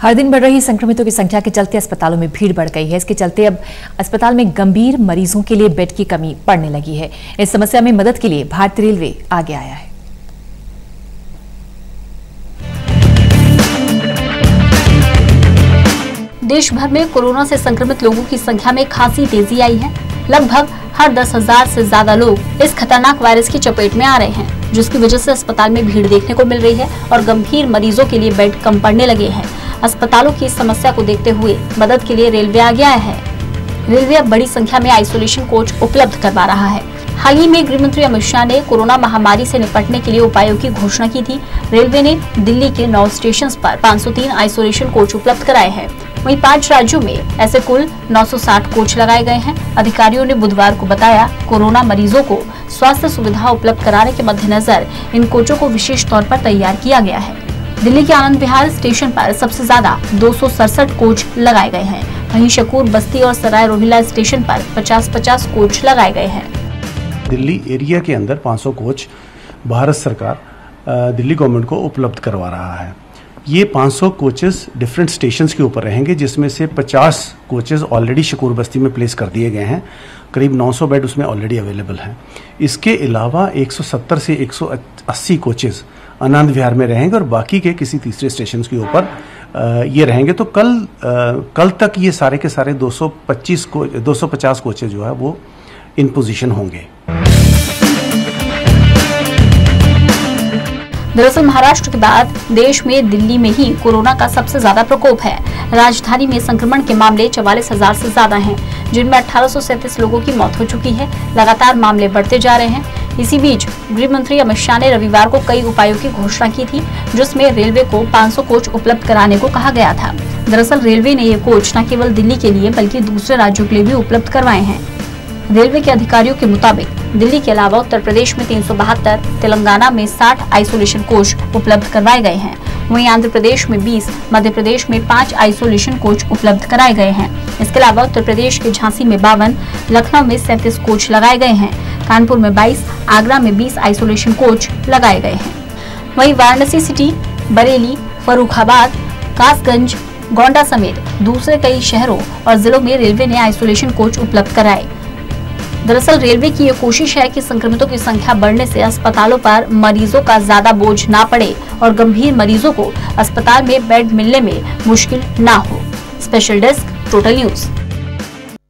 हर दिन बढ़ रही संक्रमितों की संख्या के चलते अस्पतालों में भीड़ बढ़ गई है। इसके चलते अब अस्पताल में गंभीर मरीजों के लिए बेड की कमी पड़ने लगी है। इस समस्या में मदद के लिए भारतीय रेलवे आगे आया है। देश भर में कोरोना से संक्रमित लोगों की संख्या में खासी तेजी आई है। लगभग हर 10,000 से ज्यादा लोग इस खतरनाक वायरस की चपेट में आ रहे हैं, जिसकी वजह से अस्पताल में भीड़ देखने को मिल रही है और गंभीर मरीजों के लिए बेड कम पड़ने लगे हैं। अस्पतालों की इस समस्या को देखते हुए मदद के लिए रेलवे आगे आया है। रेलवे अब बड़ी संख्या में आइसोलेशन कोच उपलब्ध करवा रहा है। हाल ही में गृह मंत्री अमित शाह ने कोरोना महामारी से निपटने के लिए उपायों की घोषणा की थी। रेलवे ने दिल्ली के 9 स्टेशन पर 503 आइसोलेशन कोच उपलब्ध कराए हैं। वहीं 5 राज्यों में ऐसे कुल 960 कोच लगाए गए हैं। अधिकारियों ने बुधवार को बताया, कोरोना मरीजों को स्वास्थ्य सुविधा उपलब्ध कराने के मद्देनजर इन कोचों को विशेष तौर पर तैयार किया गया है। दिल्ली के आनंद विहार स्टेशन पर सबसे ज्यादा 267 कोच लगाए गए हैं। वहीं शकूर, बस्ती और सराय रोहिल्ला स्टेशन पर 50-50 कोच लगाए गए हैं। दिल्ली एरिया के अंदर 500 कोच भारत सरकार दिल्ली गवर्नमेंट को उपलब्ध करवा रहा है। ये 500 कोचेस डिफरेंट स्टेशंस के ऊपर रहेंगे, जिसमें से 50 कोचेस ऑलरेडी शकूर बस्ती में प्लेस कर दिए गए हैं। करीब 900 बेड उसमें ऑलरेडी अवेलेबल हैं। इसके अलावा 170 से 180 कोचेस आनंद विहार में रहेंगे और बाकी के किसी तीसरे स्टेशन के ऊपर ये रहेंगे। तो कल तक ये सारे के सारे 250 कोचेस जो है वो इन पोजीशन होंगे। दरअसल महाराष्ट्र के बाद देश में दिल्ली में ही कोरोना का सबसे ज्यादा प्रकोप है। राजधानी में संक्रमण के मामले 44,000 से ज्यादा हैं, जिनमें 1837 लोगों की मौत हो चुकी है। लगातार मामले बढ़ते जा रहे हैं। इसी बीच गृह मंत्री अमित शाह ने रविवार को कई उपायों की घोषणा की थी, जिसमें रेलवे को 500 कोच उपलब्ध कराने को कहा गया था। दरअसल रेलवे ने ये कोच न केवल दिल्ली के लिए बल्कि दूसरे राज्यों के लिए भी उपलब्ध करवाए हैं। रेलवे के अधिकारियों के मुताबिक दिल्ली के अलावा उत्तर प्रदेश में 372, तेलंगाना में 60 आइसोलेशन कोच उपलब्ध करवाए गए हैं। वहीं आंध्र प्रदेश में 20, मध्य प्रदेश में 5 आइसोलेशन कोच उपलब्ध कराए गए हैं। इसके अलावा उत्तर प्रदेश के झांसी में 52, लखनऊ में 37 कोच लगाए गए हैं। कानपुर में 22, आगरा में 20 आइसोलेशन कोच लगाए गए हैं। वहीं वाराणसी सिटी, बरेली, फर्रुखाबाद, कासगंज, गोंडा समेत दूसरे कई शहरों और जिलों में रेलवे ने आइसोलेशन कोच उपलब्ध कराए। दरअसल रेलवे की ये कोशिश है कि संक्रमितों की संख्या बढ़ने से अस्पतालों पर मरीजों का ज्यादा बोझ ना पड़े और गंभीर मरीजों को अस्पताल में बेड मिलने में मुश्किल ना हो। Special desk, total news.